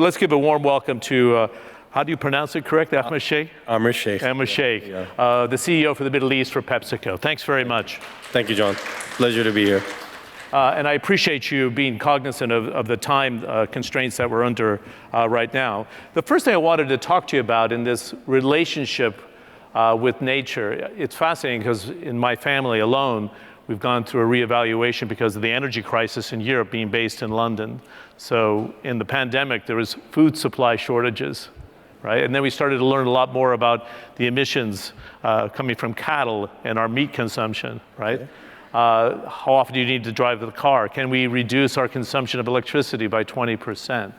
Let's give a warm welcome to, how do you pronounce it correct, Aamer Sheikh? Aamer Sheikh. Aamer Sheikh, the CEO for the Middle East for PepsiCo. Thanks very much. Thank you, John. Pleasure to be here. And I appreciate you being cognizant of the time constraints that we're under right now. The first thing I wanted to talk to you about in this relationship with nature, it's fascinating because in my family alone, we've gone through a reevaluation because of the energy crisis in Europe being based in London. So in the pandemic, there was food supply shortages, right? And then we started to learn a lot more about the emissions coming from cattle and our meat consumption, right? How often do you need to drive the car? Can we reduce our consumption of electricity by 20%?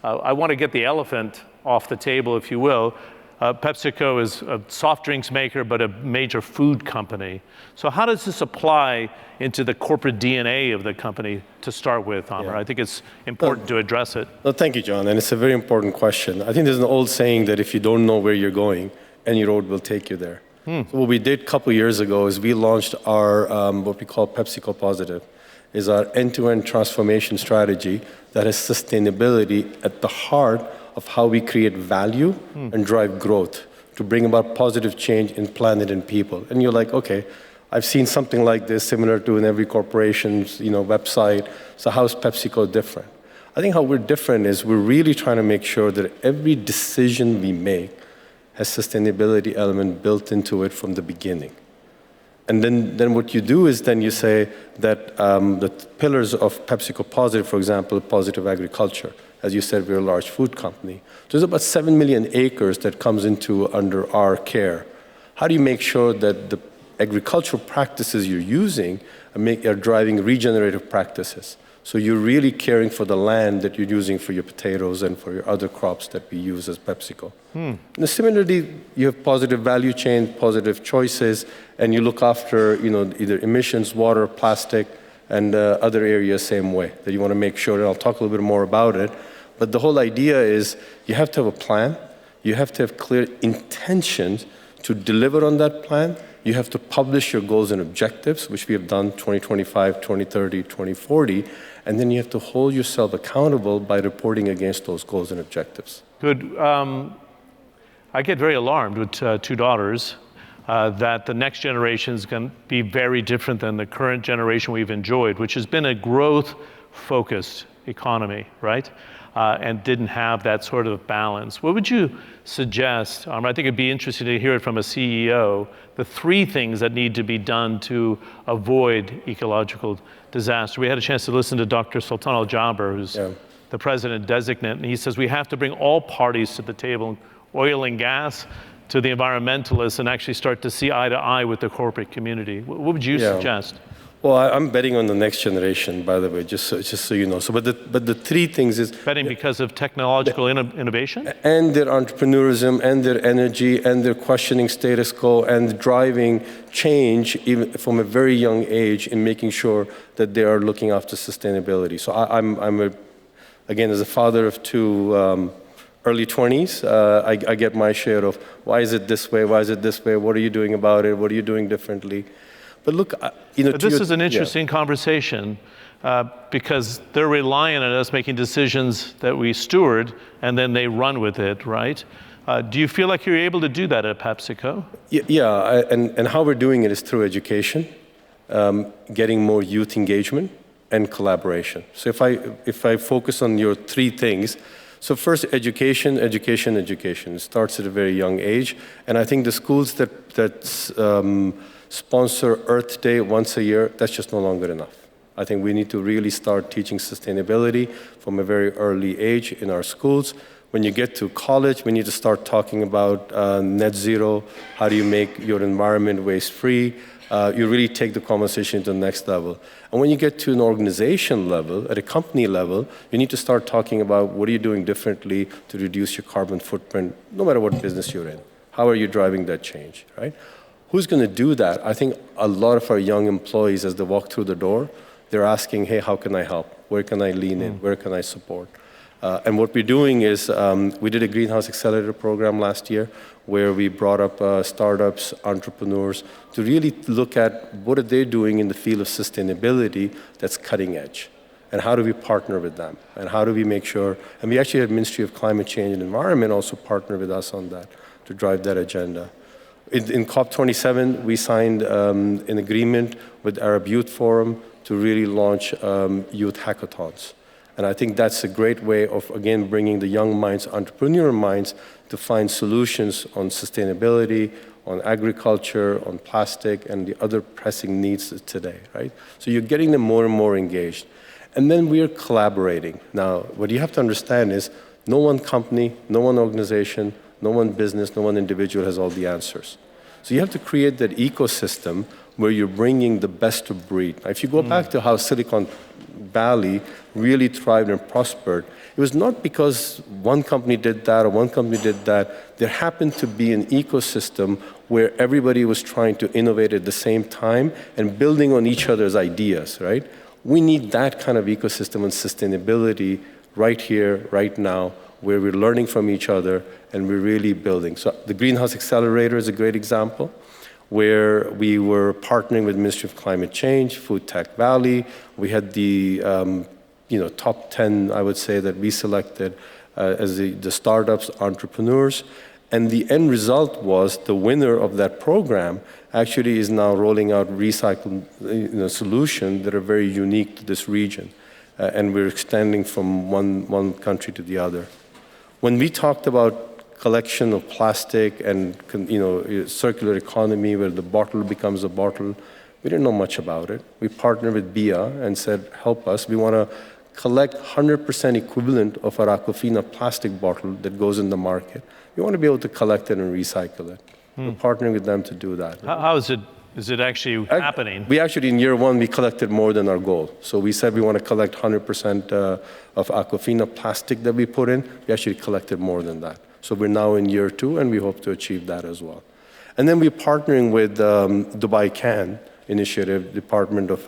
I want to get the elephant off the table, if you will. PepsiCo is a soft drinks maker, but a major food company. So how does this apply into the corporate DNA of the company to start with, Aamer? Yeah. I think it's important to address it. Well, thank you, John, and it's a very important question. I think there's an old saying that if you don't know where you're going, any road will take you there. So what we did a couple years ago is we launched our, what we call PepsiCo Positive, is our end-to-end transformation strategy that has sustainability at the heart of how we create value and drive growth to bring about positive change in planet and people. And you're like, okay, I've seen something like this similar to in every corporation's website. So how is PepsiCo different? I think how we're different is we're really trying to make sure that every decision we make has sustainability element built into it from the beginning. And then what you do is then you say that the pillars of PepsiCo Positive, for example, positive agriculture. As you said, we're a large food company. There's about 7 million acres that comes into under our care. How do you make sure that the agricultural practices you're using are driving regenerative practices? So you're really caring for the land that you're using for your potatoes and for your other crops that we use as PepsiCo. And similarly, you have positive value chain, positive choices, and you look after either emissions, water, plastic, and other areas same way, that you want to make sure, and I'll talk a little bit more about it. But the whole idea is you have to have a plan, you have to have clear intentions to deliver on that plan, you have to publish your goals and objectives, which we have done 2025, 2030, 2040, and then you have to hold yourself accountable by reporting against those goals and objectives. Good. I get very alarmed with two daughters that the next generation is going to be very different than the current generation we've enjoyed, which has been a growth-focused economy, right? And didn't have that sort of balance. What would you suggest? I think it'd be interesting to hear it from a CEO, the three things that need to be done to avoid ecological disaster. We had a chance to listen to Dr. Sultan Al-Jaber, who's the president-designate, and he says we have to bring all parties to the table, oil and gas, to the environmentalists, and actually start to see eye to eye with the corporate community. What would you suggest? Well, I'm betting on the next generation, by the way, just so you know. So, but the three things is betting because of technological innovation and their entrepreneurism and their energy and their questioning status quo and driving change even from a very young age in making sure that they are looking after sustainability. So again, as a father of two early 20s, I get my share of why is it this way? Why is it this way? What are you doing about it? What are you doing differently? But look, this is an interesting conversation because they're relying on us making decisions that we steward, and then they run with it, right? Do you feel like you're able to do that at PepsiCo? Yeah, and how we're doing it is through education, getting more youth engagement, and collaboration. So if I focus on your three things, so first, education. It starts at a very young age, and I think the schools that sponsor Earth Day once a year, that's just no longer enough. I think we need to really start teaching sustainability from a very early age in our schools. When you get to college, we need to start talking about net zero. How do you make your environment waste-free? You really take the conversation to the next level. And when you get to an organization level, at a company level, you need to start talking about what are you doing differently to reduce your carbon footprint, no matter what business you're in. How are you driving that change, right? Who's going to do that? I think a lot of our young employees, as they walk through the door, they're asking, hey, how can I help? Where can I lean in? Where can I support? And what we're doing is we did a Greenhouse Accelerator program last year where we brought up startups, entrepreneurs, to really look at what are they doing in the field of sustainability that's cutting edge. And how do we partner with them? And how do we make sure, and we actually had Ministry of Climate Change and Environment also partner with us on that to drive that agenda. In COP27, we signed an agreement with Arab Youth Forum to really launch youth hackathons. And I think that's a great way of, again, bringing the young minds, entrepreneurial minds, to find solutions on sustainability, on agriculture, on plastic, and the other pressing needs today, right? So you're getting them more and more engaged. And then we are collaborating. Now, what you have to understand is no one company, no one organization, no one business, no one individual has all the answers. So you have to create that ecosystem where you're bringing the best of breed. Now, if you go back to how Silicon Valley really thrived and prospered, it was not because one company did that or one company did that. There happened to be an ecosystem where everybody was trying to innovate at the same time and building on each other's ideas, right? We need that kind of ecosystem and sustainability right here, right now, where we're learning from each other and we're really building. So the Greenhouse Accelerator is a great example, where we were partnering with Ministry of Climate Change, Food Tech Valley. We had the top 10, I would say, that we selected as the startups, entrepreneurs. And the end result was the winner of that program actually is now rolling out recycled solutions that are very unique to this region. And we're extending from one country to the other. When we talked about collection of plastic and circular economy where the bottle becomes a bottle, we didn't know much about it. We partnered with BIA and said, help us. We want to collect 100% equivalent of our Aquafina plastic bottle that goes in the market. We want to be able to collect it and recycle it. We're partnering with them to do that. How is it actually happening? We actually, in year one, we collected more than our goal. So we said we want to collect 100% of Aquafina plastic that we put in. We actually collected more than that. So we're now in year two, and we hope to achieve that as well. And then we're partnering with Dubai Can Initiative, Department of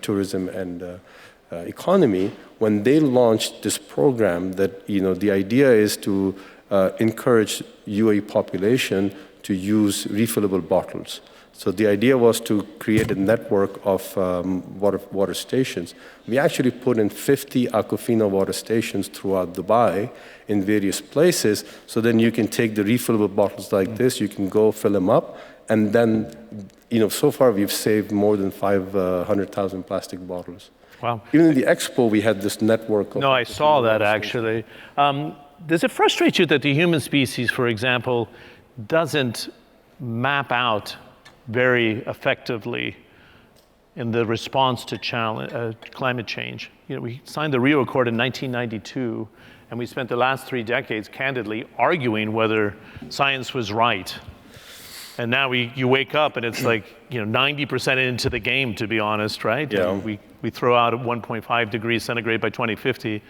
Tourism and Economy, when they launched this program that the idea is to encourage UAE population to use refillable bottles. So the idea was to create a network of water stations. We actually put in 50 Aquafina water stations throughout Dubai in various places, so then you can take the refillable bottles like this, you can go fill them up, and then, so far we've saved more than 500,000 plastic bottles. Wow. Even in the expo, we had this network of... No, I saw that actually. Does it frustrate you that the human species, for example, doesn't map out very effectively in the response to climate change? We signed the Rio Accord in 1992, and we spent the last 3 decades candidly arguing whether science was right. And now you wake up and it's like 90% into the game, to be honest, right? Yeah. We throw out at 1.5 degrees centigrade by 2050,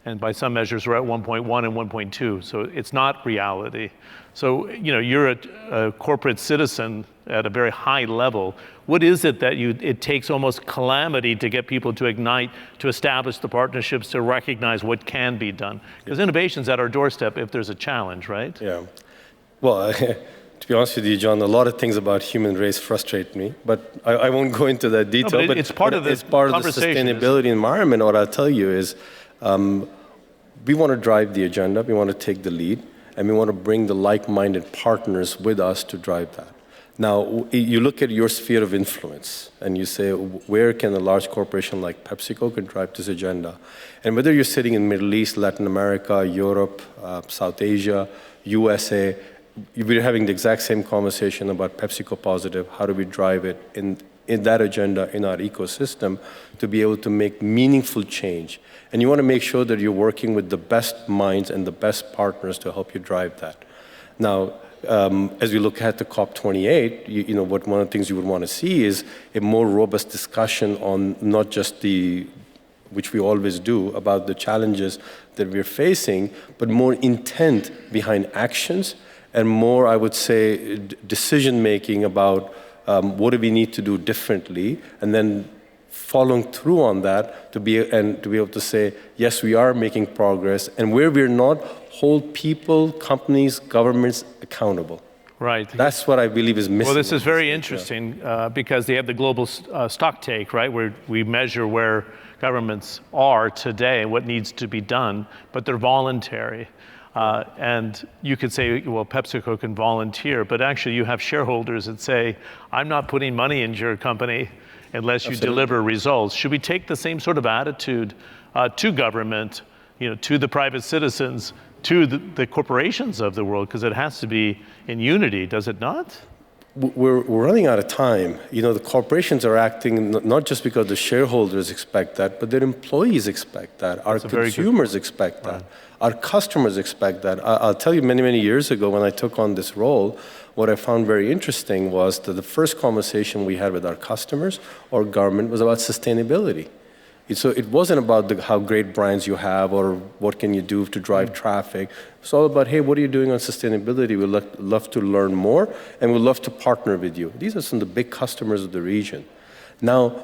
and by some measures we're at 1.1 and 1.2. So it's not reality. So you're a corporate citizen at a very high level. What is it that it takes almost calamity to get people to ignite, to establish the partnerships, to recognize what can be done? Because innovation's at our doorstep if there's a challenge, right? Yeah. Well, to be honest with you, John, a lot of things about human race frustrate me, but I won't go into that detail. No, but it's part of the sustainability environment. What I'll tell you is we want to drive the agenda, we want to take the lead, and we want to bring the like-minded partners with us to drive that. Now, you look at your sphere of influence, and you say, where can a large corporation like PepsiCo can drive this agenda? And whether you're sitting in Middle East, Latin America, Europe, South Asia, USA, we're having the exact same conversation about PepsiCo Positive. How do we drive it in that agenda, in our ecosystem, to be able to make meaningful change? And you want to make sure that you're working with the best minds and the best partners to help you drive that. Now, as we look at the COP28, one of the things you would want to see is a more robust discussion on not just which we always do, about the challenges that we're facing, but more intent behind actions and more, I would say, decision-making about what do we need to do differently, and then following through on that to be able to say, yes, we are making progress, and where we're not, hold people, companies, governments accountable. Right. That's what I believe is missing. Well, this is very interesting because they have the global stock take, right, where we measure where governments are today, what needs to be done, but they're voluntary. And you could say, well, PepsiCo can volunteer, but actually you have shareholders that say, I'm not putting money into your company unless you deliver results. Should we take the same sort of attitude to government, to the private citizens, to the corporations of the world? Because it has to be in unity, does it not? We're running out of time. The corporations are acting not just because the shareholders expect that, but their employees expect that. Our consumers expect that. Our customers expect that. I'll tell you, many, many years ago when I took on this role, what I found very interesting was that the first conversation we had with our customers or government was about sustainability. So it wasn't about how great brands you have or what can you do to drive traffic. It's all about, hey, what are you doing on sustainability? We'd love to learn more, and we'd love to partner with you. These are some of the big customers of the region. Now,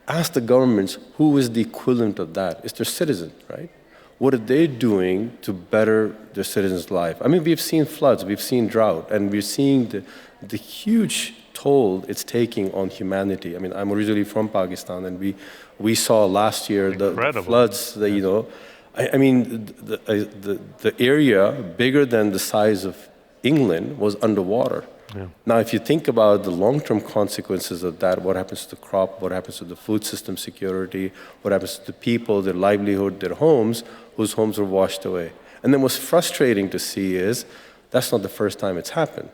ask the governments, who is the equivalent of that? It's their citizen, right? What are they doing to better their citizens' life? I mean, we've seen floods, we've seen drought, and we're seeing the huge toll it's taking on humanity. I mean, I'm originally from Pakistan, and we saw last year the floods. I mean, the area bigger than the size of England was underwater. Yeah. Now, if you think about the long-term consequences of that, what happens to the crop, what happens to the food system security, what happens to the people, their livelihood, their homes, whose homes were washed away. And then what's frustrating to see is that's not the first time it's happened.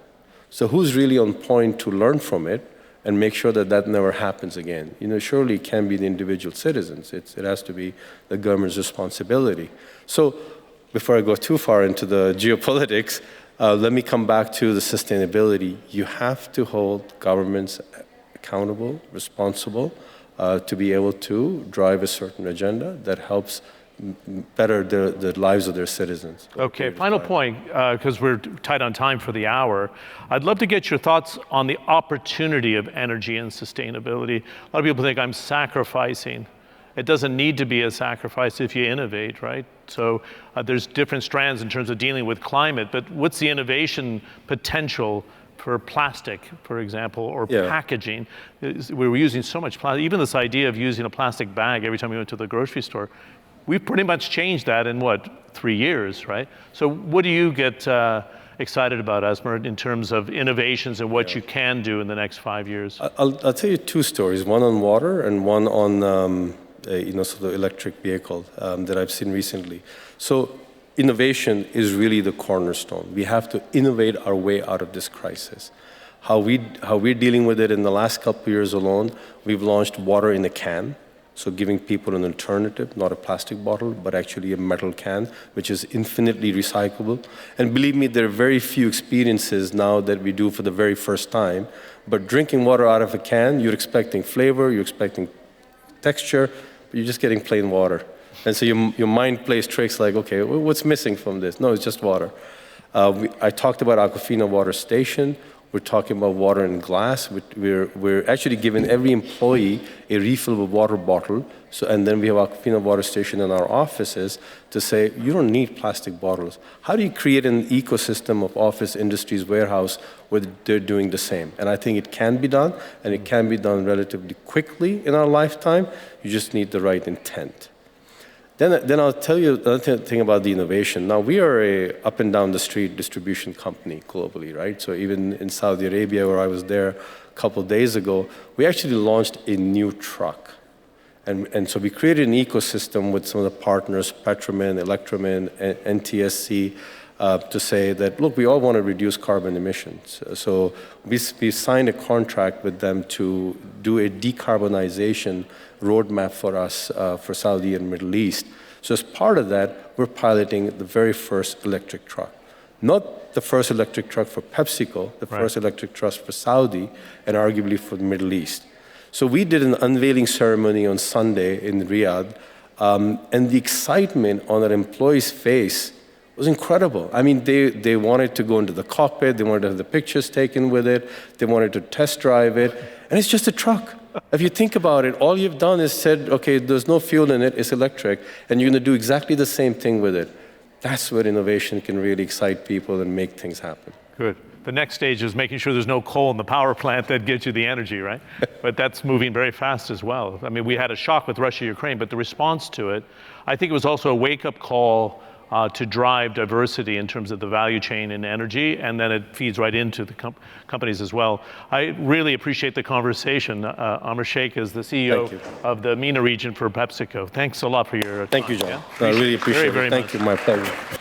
So who's really on point to learn from it and make sure that that never happens again? Surely it can't be the individual citizens. It has to be the government's responsibility. So before I go too far into the geopolitics, let me come back to the sustainability. You have to hold governments accountable, responsible, to be able to drive a certain agenda that helps better the lives of their citizens. Okay, final point, because we're tight on time for the hour. I'd love to get your thoughts on the opportunity of energy and sustainability. A lot of people think I'm sacrificing. It doesn't need to be a sacrifice if you innovate, right? So there's different strands in terms of dealing with climate, but what's the innovation potential for plastic, for example, or packaging? We were using so much plastic. Even this idea of using a plastic bag every time we went to the grocery store, we've pretty much changed that in 3 years, right? So what do you get excited about, Aamer, in terms of innovations and what you can do in the next 5 years? I'll tell you two stories, one on water and one on sort of electric vehicle that I've seen recently. So innovation is really the cornerstone. We have to innovate our way out of this crisis. How we're dealing with it in the last couple of years alone, we've launched water in a can. So giving people an alternative, not a plastic bottle, but actually a metal can, which is infinitely recyclable. And believe me, there are very few experiences now that we do for the very first time. But drinking water out of a can, you're expecting flavor, you're expecting texture, but you're just getting plain water. And so your mind plays tricks like, okay, what's missing from this? No, it's just water. I talked about Aquafina Water Station. We're talking about water in glass. We're actually giving every employee a refillable water bottle. And then we have Aquafina Water Station in our offices to say, you don't need plastic bottles. How do you create an ecosystem of office, industries, warehouse where they're doing the same? And I think it can be done, and it can be done relatively quickly in our lifetime. You just need the right intent. Then I'll tell you another thing about the innovation. Now, we are a up and down the street distribution company globally, right? So even in Saudi Arabia, where I was there a couple of days ago, we actually launched a new truck. And so we created an ecosystem with some of the partners, Petromin, Electromin, NTSC, to say that, look, we all want to reduce carbon emissions. So we signed a contract with them to do a decarbonization roadmap for us for Saudi and Middle East. So as part of that, we're piloting the very first electric truck. Not the first electric truck for PepsiCo, the first electric truck for Saudi, and arguably for the Middle East. So we did an unveiling ceremony on Sunday in Riyadh, and the excitement on our employees' face was incredible. I mean, they wanted to go into the cockpit, they wanted to have the pictures taken with it, they wanted to test drive it, and it's just a truck. If you think about it, all you've done is said, okay, there's no fuel in it, it's electric, and you're going to do exactly the same thing with it. That's where innovation can really excite people and make things happen. Good. the next stage is making sure there's no coal in the power plant that gives you the energy, right? But that's moving very fast as well. I mean, we had a shock with Russia-Ukraine, but the response to it, I think it was also a wake-up call to drive diversity in terms of the value chain in energy, and then it feeds right into the companies as well. I really appreciate the conversation. Aamer Sheikh is the CEO of the MENA region for PepsiCo. Thanks a lot for your time. Thank you, John. Yeah? I really appreciate very it. Thank much. you. My pleasure.